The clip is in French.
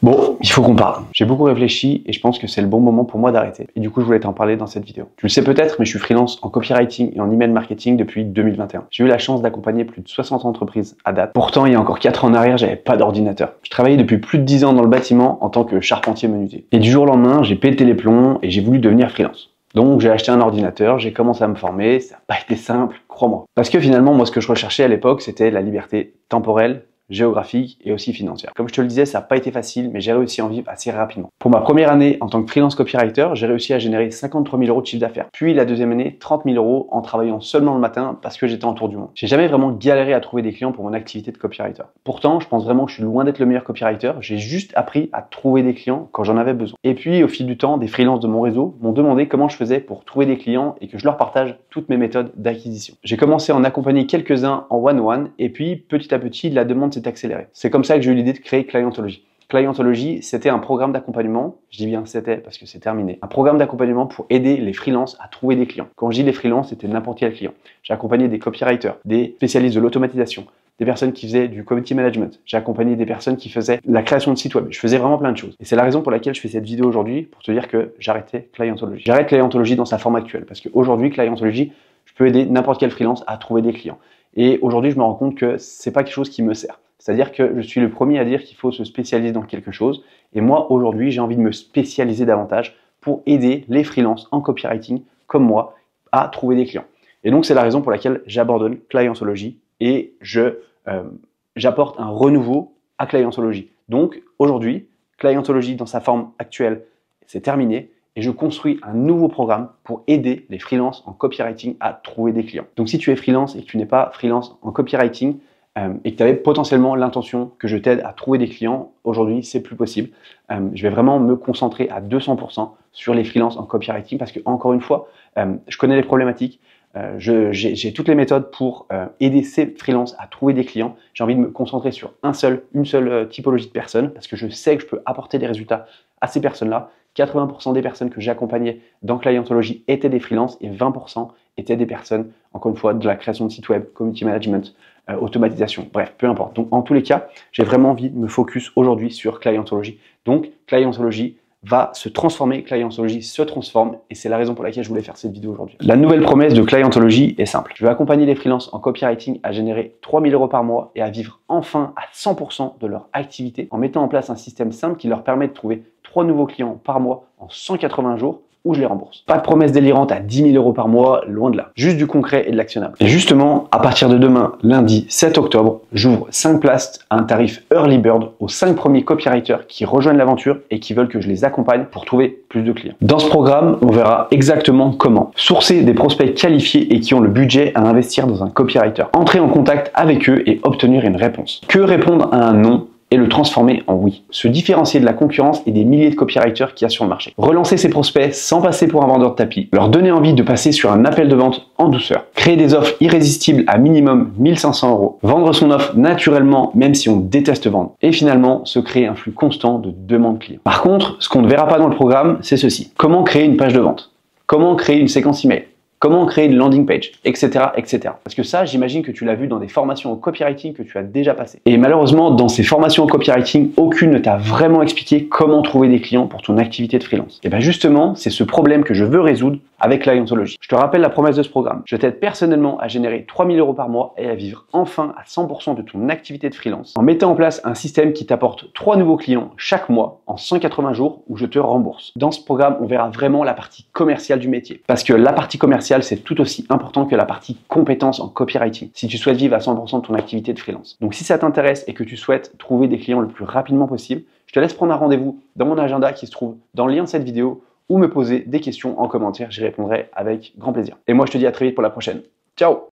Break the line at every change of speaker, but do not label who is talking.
Bon, il faut qu'on parle. J'ai beaucoup réfléchi et je pense que c'est le bon moment pour moi d'arrêter. Et du coup, je voulais t'en parler dans cette vidéo. Tu le sais peut-être, mais je suis freelance en copywriting et en email marketing depuis 2021. J'ai eu la chance d'accompagner plus de 60 entreprises à date. Pourtant, il y a encore 4 ans en arrière, j'avais pas d'ordinateur. Je travaillais depuis plus de 10 ans dans le bâtiment en tant que charpentier menuisier. Et du jour au lendemain, j'ai pété les plombs et j'ai voulu devenir freelance. Donc j'ai acheté un ordinateur, j'ai commencé à me former, ça n'a pas été simple, crois-moi. Parce que finalement, moi ce que je recherchais à l'époque, c'était la liberté temporelle, géographique et aussi financière. Comme je te le disais, ça n'a pas été facile, mais j'ai réussi à en vivre assez rapidement. Pour ma première année en tant que freelance copywriter, j'ai réussi à générer 53 000 € de chiffre d'affaires. Puis la deuxième année, 30 000 € en travaillant seulement le matin parce que j'étais en tour du monde. J'ai jamais vraiment galéré à trouver des clients pour mon activité de copywriter. Pourtant, je pense vraiment que je suis loin d'être le meilleur copywriter. J'ai juste appris à trouver des clients quand j'en avais besoin. Et puis, au fil du temps, des freelances de mon réseau m'ont demandé comment je faisais pour trouver des clients et que je leur partage toutes mes méthodes d'acquisition. J'ai commencé à en accompagner quelques-uns en one-one et puis petit à petit, la demande s'est accélérée. C'est comme ça que j'ai eu l'idée de créer Clientology. Clientology, c'était un programme d'accompagnement, je dis bien c'était parce que c'est terminé, un programme d'accompagnement pour aider les freelances à trouver des clients. Quand je dis les freelances, c'était n'importe quel client. J'ai accompagné des copywriters, des spécialistes de l'automatisation, des personnes qui faisaient du community management. J'ai accompagné des personnes qui faisaient la création de sites web. Je faisais vraiment plein de choses. Et c'est la raison pour laquelle je fais cette vidéo aujourd'hui, pour te dire que j'arrêtais Clientology. J'arrête Clientology dans sa forme actuelle parce qu'aujourd'hui, Clientology, je peux aider n'importe quel freelance à trouver des clients. Et aujourd'hui, je me rends compte que c'est pas quelque chose qui me sert. C'est-à-dire que je suis le premier à dire qu'il faut se spécialiser dans quelque chose. Et moi, aujourd'hui, j'ai envie de me spécialiser davantage pour aider les freelances en copywriting comme moi à trouver des clients. Et donc, c'est la raison pour laquelle j'abandonne Clientology et j'apporte un renouveau à Clientology. Donc, aujourd'hui, Clientology dans sa forme actuelle, c'est terminé. Et je construis un nouveau programme pour aider les freelances en copywriting à trouver des clients. Donc si tu es freelance et que tu n'es pas freelance en copywriting et que tu avais potentiellement l'intention que je t'aide à trouver des clients, aujourd'hui c'est plus possible. Je vais vraiment me concentrer à 200% sur les freelances en copywriting parce que encore une fois, je connais les problématiques. J'ai toutes les méthodes pour aider ces freelances à trouver des clients. J'ai envie de me concentrer sur une seule typologie de personnes parce que je sais que je peux apporter des résultats à ces personnes-là. 80% des personnes que j'accompagnais dans Clientology étaient des freelances et 20% étaient des personnes, encore une fois, de la création de sites web, community management, automatisation, bref, peu importe. Donc, en tous les cas, j'ai vraiment envie de me focus aujourd'hui sur Clientology. Donc, Clientology va se transformer, Clientology se transforme et c'est la raison pour laquelle je voulais faire cette vidéo aujourd'hui. La nouvelle promesse de Clientology est simple. Je vais accompagner les freelances en copywriting à générer 3 000 € par mois et à vivre enfin à 100% de leur activité en mettant en place un système simple qui leur permet de trouver 3 nouveaux clients par mois en 180 jours où je les rembourse. Pas de promesse délirante à 10 000 € par mois, loin de là. Juste du concret et de l'actionnable. Et justement, à partir de demain, lundi 7 octobre, j'ouvre 5 places à un tarif Early Bird aux 5 premiers copywriters qui rejoignent l'aventure et qui veulent que je les accompagne pour trouver plus de clients. Dans ce programme, on verra exactement comment sourcer des prospects qualifiés et qui ont le budget à investir dans un copywriter, entrer en contact avec eux et obtenir une réponse. Que répondre à un non et le transformer en oui. Se différencier de la concurrence et des milliers de copywriters qu'il y a sur le marché. Relancer ses prospects sans passer pour un vendeur de tapis. Leur donner envie de passer sur un appel de vente en douceur. Créer des offres irrésistibles à minimum 1 500 €. Vendre son offre naturellement même si on déteste vendre. Et finalement, se créer un flux constant de demandes clients. Par contre, ce qu'on ne verra pas dans le programme, c'est ceci. Comment créer une page de vente? Comment créer une séquence email? Comment créer une landing page, etc., etc. Parce que ça, j'imagine que tu l'as vu dans des formations en copywriting que tu as déjà passées. Et malheureusement, dans ces formations en copywriting, aucune ne t'a vraiment expliqué comment trouver des clients pour ton activité de freelance. Et bien justement, c'est ce problème que je veux résoudre avec Clientology. Je te rappelle la promesse de ce programme. Je t'aide personnellement à générer 3 000 € par mois et à vivre enfin à 100% de ton activité de freelance en mettant en place un système qui t'apporte 3 nouveaux clients chaque mois en 180 jours où je te rembourse. Dans ce programme, on verra vraiment la partie commerciale du métier. Parce que la partie commerciale, c'est tout aussi important que la partie compétence en copywriting si tu souhaites vivre à 100% de ton activité de freelance. Donc si ça t'intéresse et que tu souhaites trouver des clients le plus rapidement possible, je te laisse prendre un rendez-vous dans mon agenda qui se trouve dans le lien de cette vidéo ou me poser des questions en commentaire, j'y répondrai avec grand plaisir. Et moi je te dis à très vite pour la prochaine. Ciao!